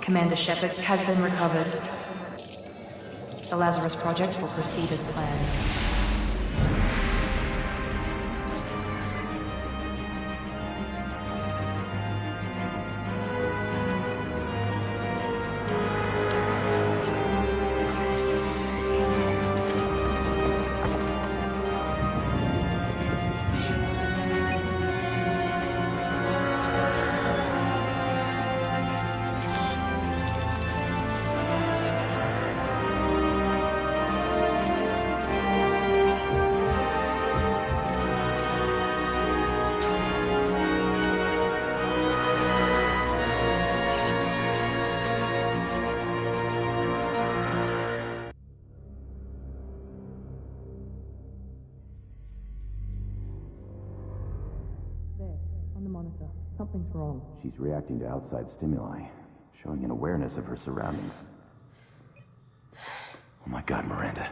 Commander Shepard has been recovered. The Lazarus project will proceed as planned. On the monitor. Something's wrong. She's reacting to outside stimuli, showing an awareness of her surroundings. Oh my god, Miranda.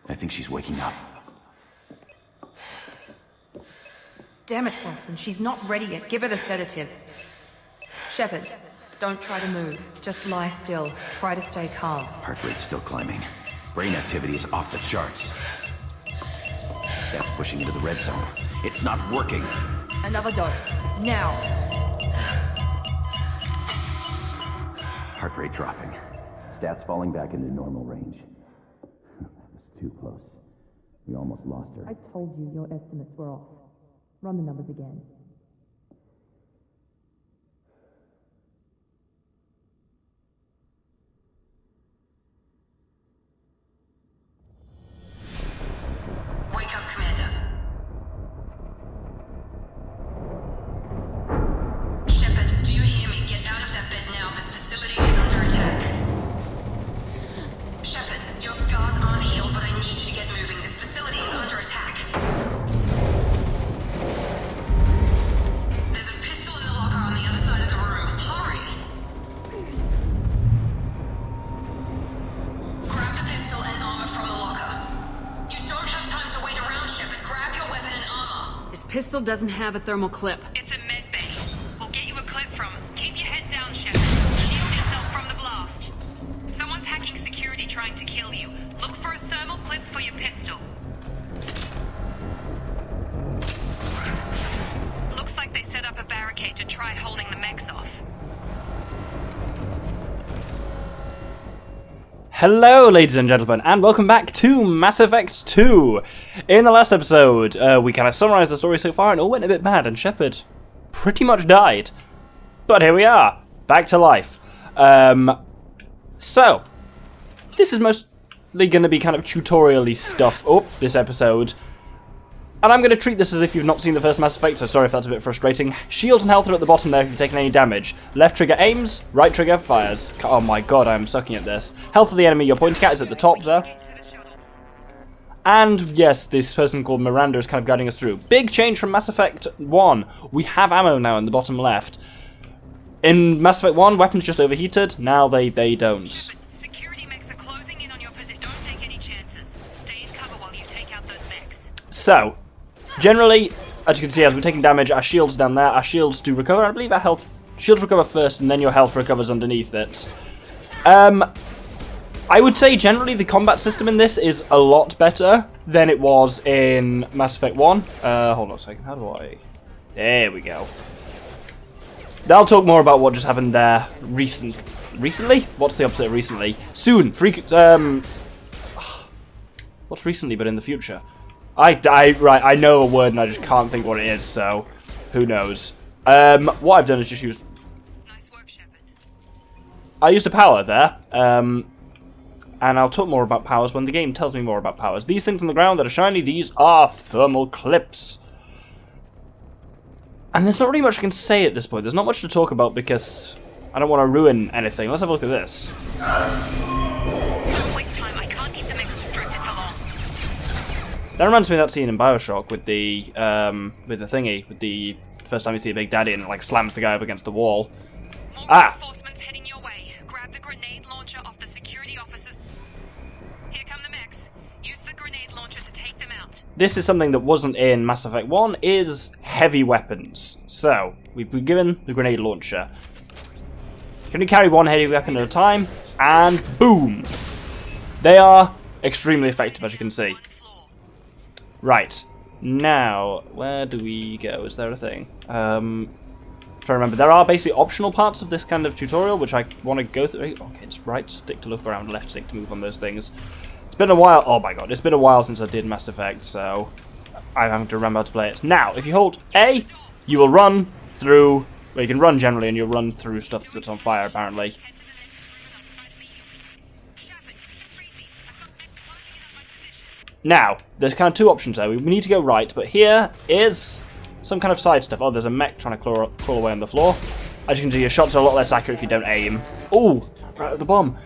I think she's waking up. Damn it, Wilson. She's not ready yet. Give her the sedative. Shepard, don't try to move. Just lie still. Try to stay calm. Heart rate's still climbing. Brain activity is off the charts. Stats pushing into the red zone. It's not working. Another dose. Now. Heart rate dropping. Stats falling back into normal range. That was too close. We almost lost her. I told you your estimates were off. Run the numbers again. Wake up, Commander. Shepard, do you hear me? Get out of that bed now. This facility is under attack. Shepard, your scars aren't healed, but I need you to get moving. This facility is under attack. There's a pistol in the locker on the other side of the room. Hurry! Grab the pistol and armor from the locker. You don't have time to wait around, Shepard. Grab your weapon and armor. This pistol doesn't have a thermal clip. It's a med bay. We'll get you a clip from. Keep your head down, Shepard. Shield yourself from the blast. Someone's hacking security trying to kill you. Look for a thermal clip for your pistol. Looks like they set up a barricade to try holding the mechs off. Hello, ladies and gentlemen, and welcome back to Mass Effect 2. In the last episode, we kind of summarised the story so far, and it all went a bit bad, and Shepard pretty much died. But here we are, back to life. So, this is mostly going to be kind of tutorial-y stuff this episode. And I'm going to treat this as if you've not seen the first Mass Effect, so sorry if that's a bit frustrating. Shields and health are at the bottom there if you've taken any damage. Left trigger aims, right trigger fires. Oh my god, I'm sucking at this. Health of the enemy you're pointing at is at the top there. And yes, this person called Miranda is kind of guiding us through. Big change from Mass Effect 1. We have ammo now in the bottom left. In Mass Effect 1, weapons just overheated. Now they don't. Security mechs are closing in on your position. Don't take any chances. Stay in cover while you take out those mechs. So, generally, as you can see, as we're taking damage, our shields down there, our shields do recover. I believe our health shields recover first, and then your health recovers underneath it. I would say generally the combat system in this is a lot better than it was in Mass Effect 1. Hold on a second, how do I... There we go. I'll talk more about what just happened there recently? What's the opposite of recently? Soon. What's recently but in the future? Right, I know a word and I just can't think what it is, so who knows. What I've done is just used... Nice work, Shepard. I used a power there, and I'll talk more about powers when the game tells me more about powers. These things on the ground that are shiny, these are thermal clips. And there's not really much I can say at this point. There's not much to talk about because I don't want to ruin anything. Let's have a look at this. Don't waste time. I can't keep the mechs distracted for long. That reminds me of that scene in Bioshock with the thingy, with the first time you see a Big Daddy and it like slams the guy up against the wall. More reinforcements heading your way. Grab the grenade launcher off the security officers. Here come the mechs. Use the grenade launcher to take them out. This is something that wasn't in Mass Effect 1, is heavy weapons. So, we've been given the grenade launcher. You can only carry one heavy weapon at a time, and boom! They are extremely effective, as you can see. Right. Now, where do we go? Is there a thing? Trying to remember. There are basically optional parts of this kind of tutorial, which I want to go through. Okay, it's right stick to look around, left stick to move on those things. It's been a while. Oh my god, it's been a while since I did Mass Effect, so I'm having to remember how to play it. Now, if you hold A, you will run through. Well, you can run generally, and you'll run through stuff that's on fire, apparently. Now, there's kind of two options there. We need to go right, but here is some kind of side stuff. Oh, there's a mech trying to crawl away on the floor. As you can see, your shots are a lot less accurate if you don't aim. Oh, right at the bomb.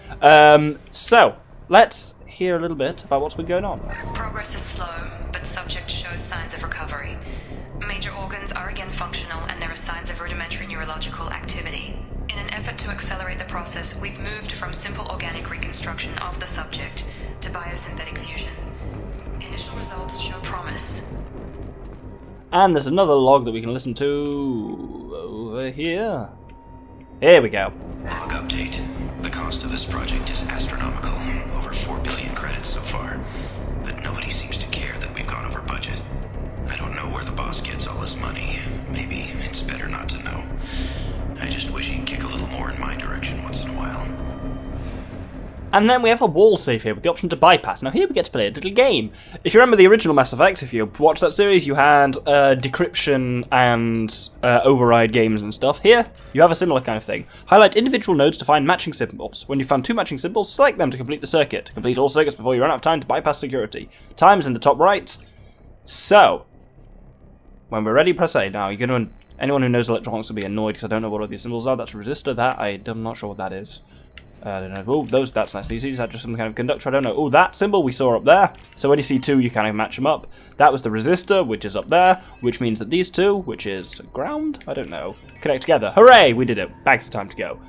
So, let's hear a little bit about what's been going on. Progress is slow, but subject shows signs of recovery. Major organs are again functional, and there are signs of rudimentary neurological activity. In an effort to accelerate the process, we've moved from simple organic reconstruction of the subject to biosynthetic fusion. Initial results show promise. And there's another log that we can listen to over here. Here we go. Log update. The cost of this project is astronomical. Over 4 billion credits so far. But nobody seems to care that we've gone over budget. I don't know where the boss gets all his money. Maybe it's better not to know. I just wish he'd kick a little more in my direction once in a while. And then we have a wall save here with the option to bypass. Now here we get to play a little game. If you remember the original Mass Effect, if you watched that series, you had decryption and override games and stuff. Here, you have a similar kind of thing. Highlight individual nodes to find matching symbols. When you've found 2 matching symbols, select them to complete the circuit. Complete all circuits before you run out of time to bypass security. Time's in the top right. So, when we're ready, press A. Now, you're going to... Anyone who knows electronics will be annoyed because I don't know what all these symbols are. That's a resistor. That, I'm not sure what that is. I don't know. Oh, that's nice and easy. Is that just some kind of conductor? I don't know. Oh, that symbol we saw up there. So when you see 2, you kind of match them up. That was the resistor, which is up there, which means that these 2, which is ground, I don't know, connect together. Hooray! We did it. Back to time to go.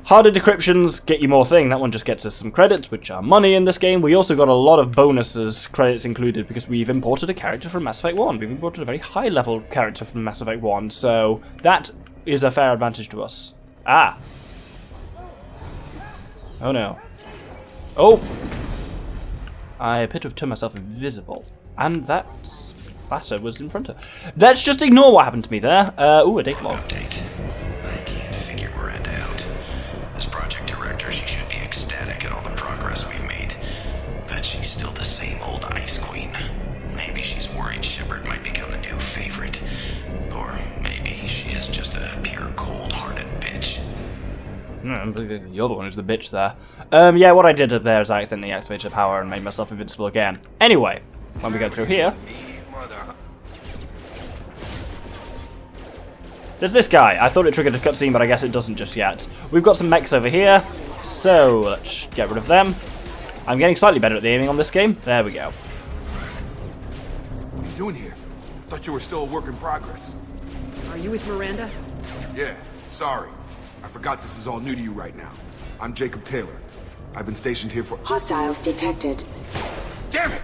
Harder decryptions get you more thing. That one just gets us some credits, which are money in this game. We also got a lot of bonuses, credits included, because we've imported a character from Mass Effect 1. We've imported a very high-level character from Mass Effect 1, so that is a fair advantage to us. Ah. Oh no. Oh! I appear to have turned myself invisible. And that splatter was in front of... Let's just ignore what happened to me there. Ooh, a data log. Update. I can't figure Miranda out. As project director, she should be ecstatic at all the progress we've made. But she's still the same old Ice Queen. Maybe she's worried Shepard might become the new favorite. Or maybe she is just a pure cold-hearted bitch. The other one is the bitch there. Yeah, what I did up there is I accidentally activated the power and made myself invincible again. Anyway, when we go through here... There's this guy. I thought it triggered a cutscene, but I guess it doesn't just yet. We've got some mechs over here, so let's get rid of them. I'm getting slightly better at the aiming on this game. There we go. What are you doing here? I thought you were still a work in progress. Are you with Miranda? Yeah, sorry. I forgot this is all new to you right now. I'm Jacob Taylor. I've been stationed here for... Hostiles detected. Damn it!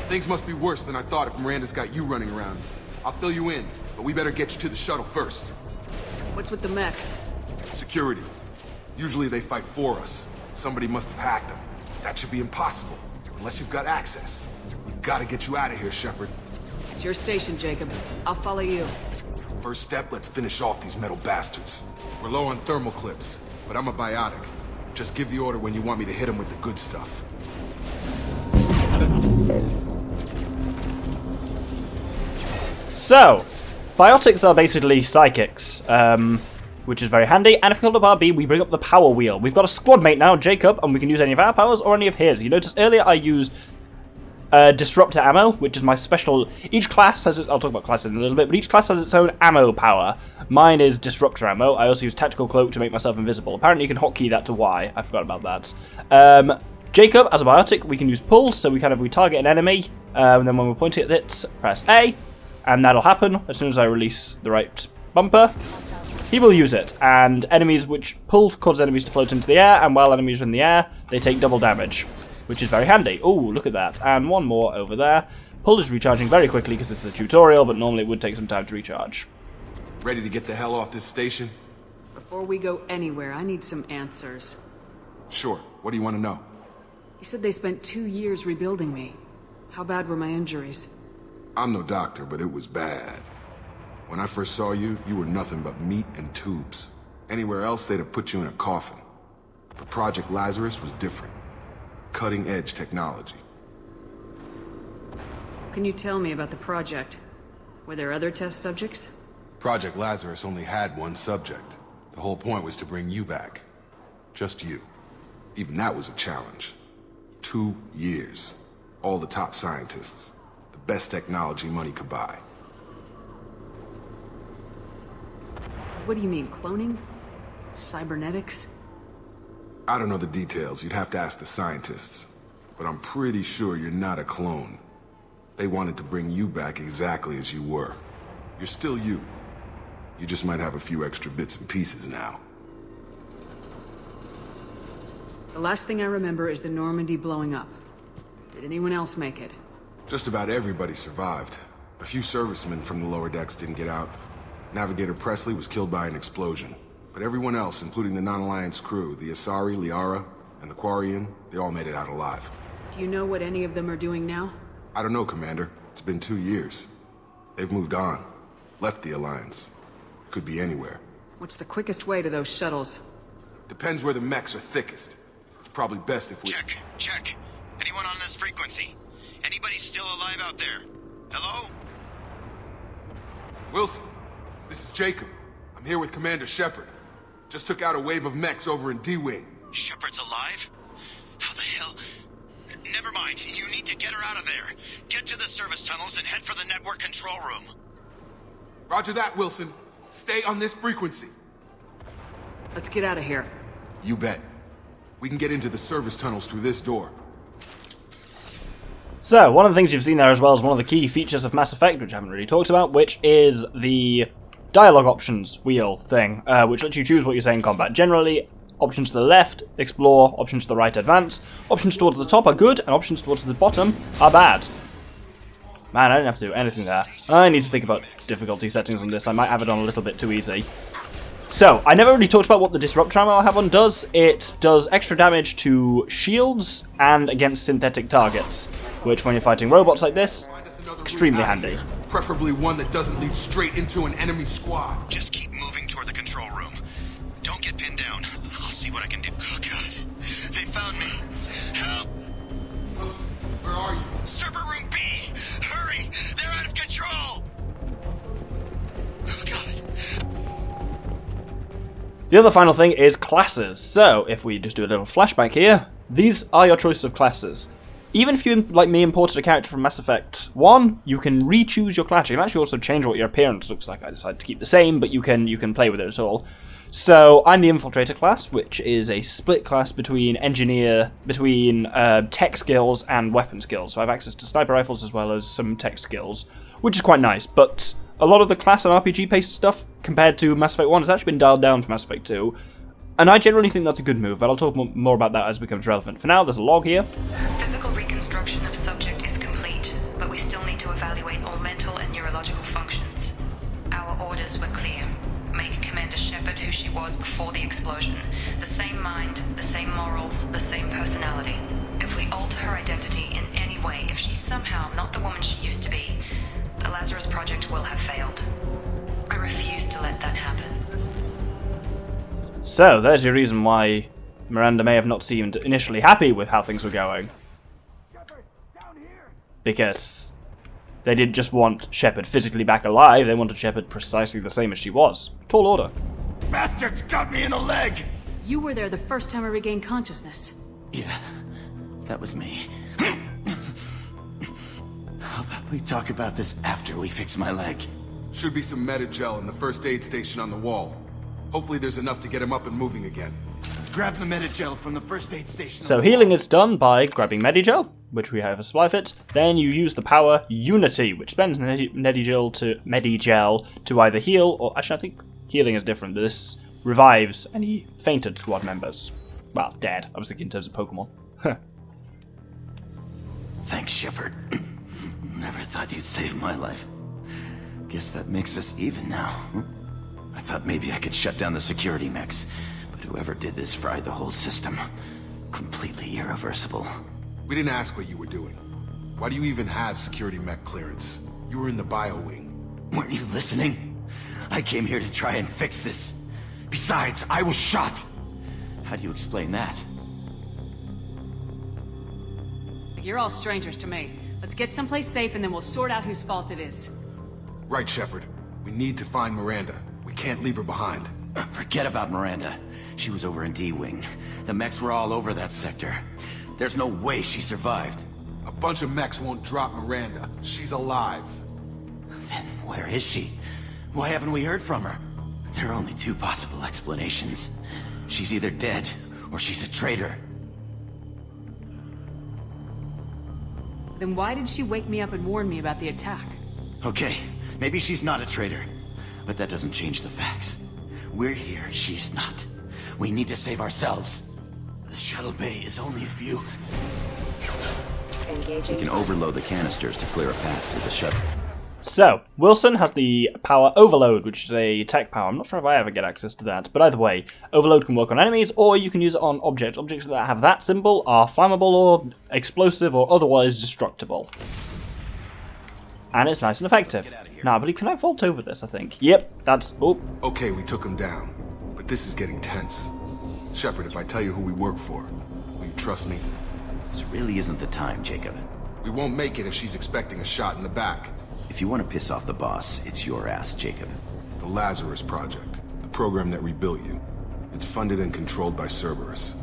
Things must be worse than I thought if Miranda's got you running around. I'll fill you in, but we better get you to the shuttle first. What's with the mechs? Security. Usually they fight for us. Somebody must have hacked them. That should be impossible, unless you've got access. We've got to get you out of here, Shepard. It's your station, Jacob. I'll follow you. First step, let's finish off these metal bastards. We're low on thermal clips, but I'm a biotic. Just give the order when you want me to hit them with the good stuff. So, biotics are basically psychics, which is very handy. And if we hold up RB, we bring up the power wheel. We've got a squad mate now, Jacob, and we can use any of our powers or any of his. You notice earlier I used disruptor ammo, which is my special... Each class has... I'll talk about classes in a little bit, but each class has its own ammo power. Mine is disruptor ammo. I also use tactical cloak to make myself invisible. Apparently you can hotkey that to Y. I forgot about that. Jacob, as a biotic, we can use pulse, so we target an enemy, and then when we're pointing at it, press A, and that'll happen as soon as I release the right bumper. He will use it, and enemies which pull cause enemies to float into the air, and while enemies are in the air, they take double damage, which is very handy. Oh, look at that. And one more over there. Hull is recharging very quickly because this is a tutorial, but normally it would take some time to recharge. Ready to get the hell off this station? Before we go anywhere, I need some answers. Sure. What do you want to know? You said they spent 2 years rebuilding me. How bad were my injuries? I'm no doctor, but it was bad. When I first saw you, you were nothing but meat and tubes. Anywhere else, they'd have put you in a coffin. But Project Lazarus was different. Cutting-edge technology. Can you tell me about the project? Were there other test subjects? Project Lazarus only had one subject. The whole point was to bring you back. Just you. Even that was a challenge. 2 years. All the top scientists. The best technology money could buy. What do you mean, cloning? Cybernetics? I don't know the details. You'd have to ask the scientists. But I'm pretty sure you're not a clone. They wanted to bring you back exactly as you were. You're still you. You just might have a few extra bits and pieces now. The last thing I remember is the Normandy blowing up. Did anyone else make it? Just about everybody survived. A few servicemen from the lower decks didn't get out. Navigator Presley was killed by an explosion. But everyone else, including the non-Alliance crew, the Asari, Liara, and the Quarian, they all made it out alive. Do you know what any of them are doing now? I don't know, Commander. It's been 2 years. They've moved on. Left the Alliance. Could be anywhere. What's the quickest way to those shuttles? Depends where the mechs are thickest. It's probably best if we... Check. Anyone on this frequency? Anybody still alive out there? Hello? Wilson, this is Jacob. I'm here with Commander Shepard. Just took out a wave of mechs over in D-Wing. Shepard's alive? How the hell? Never mind. You need to get her out of there. Get to the service tunnels and head for the network control room. Roger that, Wilson. Stay on this frequency. Let's get out of here. You bet. We can get into the service tunnels through this door. So, one of the things you've seen there as well is one of the key features of Mass Effect, which I haven't really talked about, which is the dialogue options wheel thing, which lets you choose what you say in combat. Generally, options to the left, explore, options to the right, advance, options towards the top are good, and options towards the bottom are bad. Man, I didn't have to do anything there. I need to think about difficulty settings on this. I might have it on a little bit too easy. So, I never really talked about what the Disruptor ammo I have on does. It does extra damage to shields and against synthetic targets, which when you're fighting robots like this, extremely handy. Preferably one that doesn't lead straight into an enemy squad. Just keep moving toward the control room. Don't get pinned down. I'll see what I can do. Oh, God. They found me. Help! Where are you? Server room B! Hurry! They're out of control! Oh, God. The other final thing is classes. So, if we just do a little flashback here, these are your choices of classes. Even if you, like me, imported a character from Mass Effect 1, you can re-choose your class. You can actually also change what your appearance looks like. I decided to keep the same, but you can play with it at all. So, I'm the Infiltrator class, which is a split class between tech skills and weapon skills. So I have access to sniper rifles as well as some tech skills, which is quite nice, but a lot of the class and RPG-based stuff, compared to Mass Effect 1, has actually been dialed down for Mass Effect 2. And I generally think that's a good move, but I'll talk more about that as it becomes relevant. For now, there's a log here. Physical reconstruction of subject is complete, but we still need to evaluate all mental and neurological functions. Our orders were clear. Make Commander Shepard who she was before the explosion. The same mind, the same morals, the same personality. If we alter her identity in any way, if she's somehow not the woman she used to be, the Lazarus Project will have failed. I refuse to let that happen. So, there's your reason why Miranda may have not seemed initially happy with how things were going. Because they didn't just want Shepard physically back alive, they wanted Shepard precisely the same as she was. Tall order. Bastards got me in the leg! You were there the first time I regained consciousness. Yeah, that was me. How about we talk about this after we fix my leg? Should be some Metagel in the first aid station on the wall. Hopefully there's enough to get him up and moving again. Grab the Metagel from the first aid station. So healing is done by grabbing Medigel, which we have a supply of it. Then you use the power Unity, which spends Medigel to either heal, or actually I think healing is different, but this revives any fainted squad members. Well, dead. I was thinking in terms of Pokemon. Thanks, Shepard. Never thought you'd save my life. Guess that makes us even now. Huh? I thought maybe I could shut down the security mechs, but whoever did this fried the whole system. Completely irreversible. We didn't ask what you were doing. Why do you even have security mech clearance? You were in the bio wing. Weren't you listening? I came here to try and fix this. Besides, I was shot. How do you explain that? You're all strangers to me. Let's get someplace safe and then we'll sort out whose fault it is. Right, Shepard. We need to find Miranda. We can't leave her behind. Forget about Miranda. She was over in D-Wing. The mechs were all over that sector. There's no way she survived. A bunch of mechs won't drop Miranda. She's alive. Then where is she? Why haven't we heard from her? There are only two possible explanations. She's either dead, or she's a traitor. Then why did she wake me up and warn me about the attack? Okay, maybe she's not a traitor. But that doesn't change the facts. We're here, she's not. We need to save ourselves. The shuttle bay is only a few. We can overload the canisters to clear a path to the shuttle. So, Wilson has the power Overload, which is a tech power. I'm not sure if I ever get access to that, but either way, Overload can work on enemies, or you can use it on objects. Objects that have that symbol are flammable or explosive or otherwise destructible. And it's nice and effective. Now, I believe, can I vault over this, I think? Yep, that's... Oh. Okay, we took him down. But this is getting tense. Shepard, if I tell you who we work for, will you trust me? This really isn't the time, Jacob. We won't make it if she's expecting a shot in the back. If you want to piss off the boss, it's your ass, Jacob. The Lazarus Project, the program that rebuilt you. It's funded and controlled by Cerberus.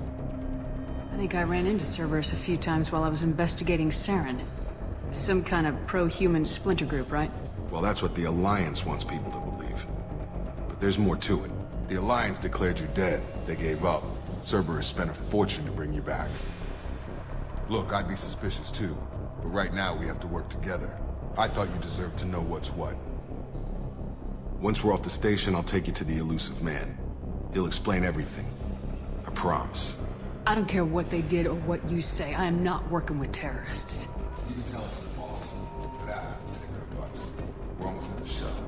I think I ran into Cerberus a few times while I was investigating Saren. Some kind of pro-human splinter group, right? Well, that's what the Alliance wants people to believe. But there's more to it. The Alliance declared you dead. They gave up. Cerberus spent a fortune to bring you back. Look, I'd be suspicious too. But right now, we have to work together. I thought you deserved to know what's what. Once we're off the station, I'll take you to the elusive man. He'll explain everything. I promise. I don't care what they did or what you say. I am not working with terrorists. You can tell it to the boss. But after we stick our butts, we're almost at the shuttle.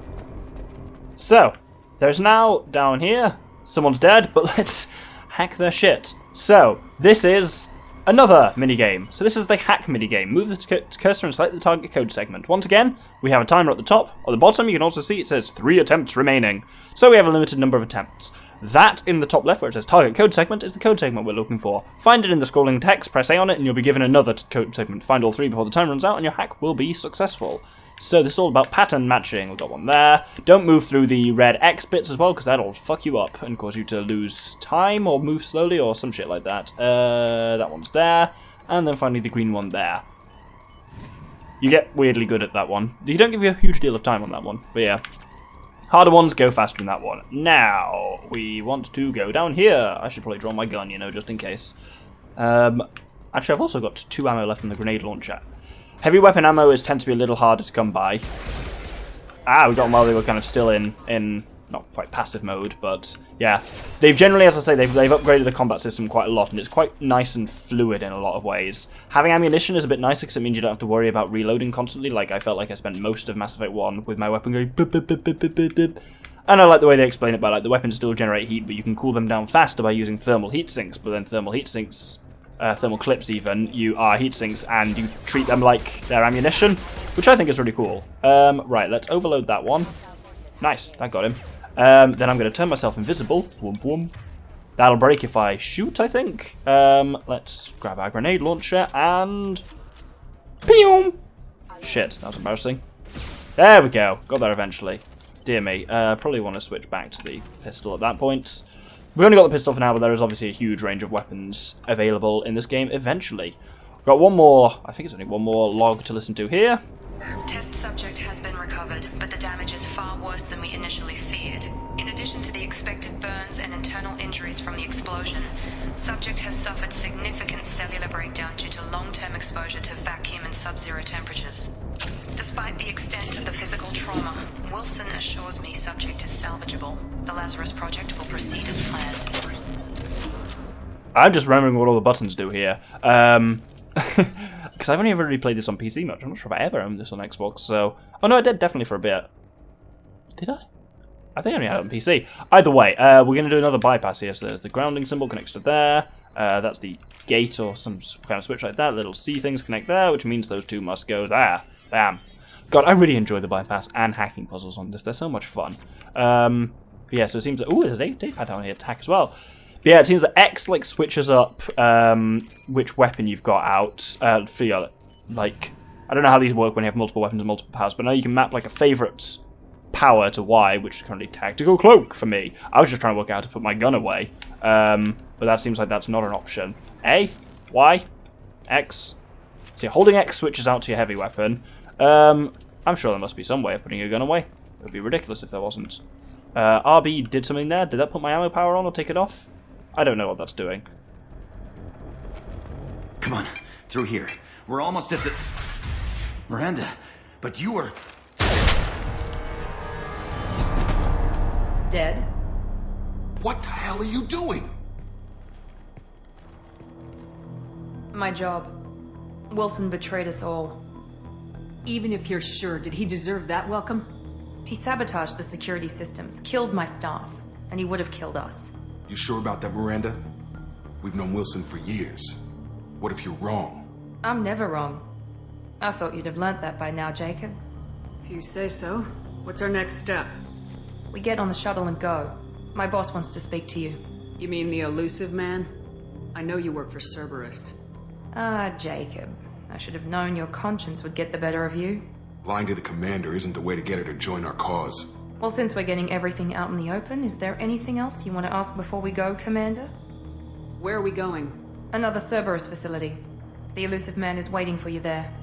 So, there's now, down here, someone's dead, but let's hack their shit. So, this is another minigame. So this is the hack minigame. Move the cursor and select the target code segment. Once again, we have a timer at the top. At the bottom, you can also see it says 3 attempts remaining. So we have a limited number of attempts. That in the top left where it says target code segment is the code segment we're looking for. Find it in the scrolling text, press A on it, and you'll be given another code segment. Find all 3 before the time runs out, and your hack will be successful. So this is all about pattern matching. We've got one there. Don't move through the red X bits as well, because that'll fuck you up and cause you to lose time or move slowly or some shit like that. That one's there. And then finally the green one there. You get weirdly good at that one. You don't give you a huge deal of time on that one, but yeah. Harder ones go faster than that one. Now, we want to go down here. I should probably draw my gun, you know, just in case. Actually, I've also got 2 ammo left in the grenade launcher. Heavy weapon ammo tends to be a little harder to come by. Ah, we got them while they were kind of still in not quite passive mode, but yeah. They've generally, as I say, they've upgraded the combat system quite a lot, and it's quite nice and fluid in a lot of ways. Having ammunition is a bit nicer because it means you don't have to worry about reloading constantly. Like, I felt like I spent most of Mass Effect 1 with my weapon going bip, bip, bip, bip, bip, bip, bip. And I like the way they explain it by, like, the weapons still generate heat, but you can cool them down faster by using thermal heat sinks, but then thermal heat sinks... thermal clips even, you are heat sinks and you treat them like they're ammunition, which I think is really cool. Right, let's overload that one. Nice, that got him. Then I'm going to turn myself invisible. Whoom, whoom. That'll break if I shoot, I think. Let's grab our grenade launcher and... Pew! Shit, that was embarrassing. There we go, got there eventually. Dear me, probably want to switch back to the pistol at that point. We've only got the pistol for now, but there is obviously a huge range of weapons available in this game eventually. Got one more, I think it's only one more log to listen to here. Test subject has been recovered, but the damage is far worse than we initially feared. In addition to the expected burns and internal injuries from the explosion, subject has suffered significant cellular breakdown due to long-term exposure to vacuum and sub-zero temperatures. Despite the extent of the physical trauma, Wilson assures me subject is salvageable. The Lazarus Project will proceed as planned. I'm just remembering what all the buttons do here. Because I've only ever really played this on PC much. I'm not sure if I ever owned this on Xbox, so... Oh no, I did definitely for a bit. Did I? I think I only had it on PC. Either way, we're going to do another bypass here. So there's the grounding symbol connects to there. That's the gate or some kind of switch like that. Little C things connect there, which means those two must go there. Bam. God, I really enjoy the bypass and hacking puzzles on this. They're so much fun. Yeah, so it seems that... Ooh, there's a D-pad down here to hack as well. But yeah, it seems that X like switches up which weapon you've got out for your, like... I don't know how these work when you have multiple weapons and multiple powers, but now you can map like a favourite power to Y, which is currently Tactical Cloak for me. I was just trying to work out how to put my gun away. But that seems like that's not an option. A, Y, X. So holding X switches out to your heavy weapon. I'm sure there must be some way of putting your gun away. It would be ridiculous if there wasn't. RB did something there. Did that put my ammo power on or take it off? I don't know what that's doing. Come on, through here. We're almost at the... Miranda, but you were... Dead? What the hell are you doing? My job. Wilson betrayed us all. Even if you're sure, did he deserve that welcome? He sabotaged the security systems, killed my staff, and he would have killed us. You sure about that, Miranda? We've known Wilson for years. What if you're wrong? I'm never wrong. I thought you'd have learnt that by now, Jacob. If you say so. What's our next step? We get on the shuttle and go. My boss wants to speak to you. You mean the elusive man? I know you work for Cerberus. Ah, Jacob. I should have known your conscience would get the better of you. Lying to the commander isn't the way to get her to join our cause. Well, since we're getting everything out in the open, is there anything else you want to ask before we go, Commander? Where are we going? Another Cerberus facility. The elusive man is waiting for you there.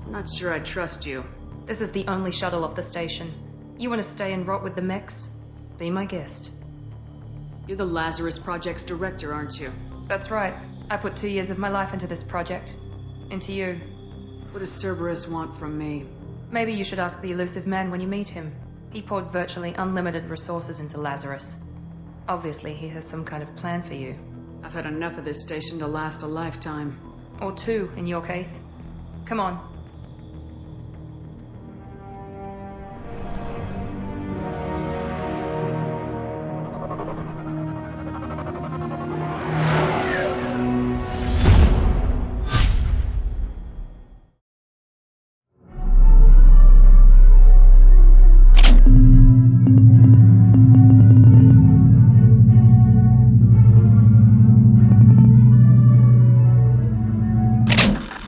I'm not sure I trust you. This is the only shuttle off the station. You want to stay and rot with the mechs? Be my guest. You're the Lazarus Project's director, aren't you? That's right. I put 2 years of my life into this project. Into you. What does Cerberus want from me? Maybe you should ask the elusive man when you meet him. He poured virtually unlimited resources into Lazarus. Obviously, he has some kind of plan for you. I've had enough of this station to last a lifetime. Or 2, in your case. Come on.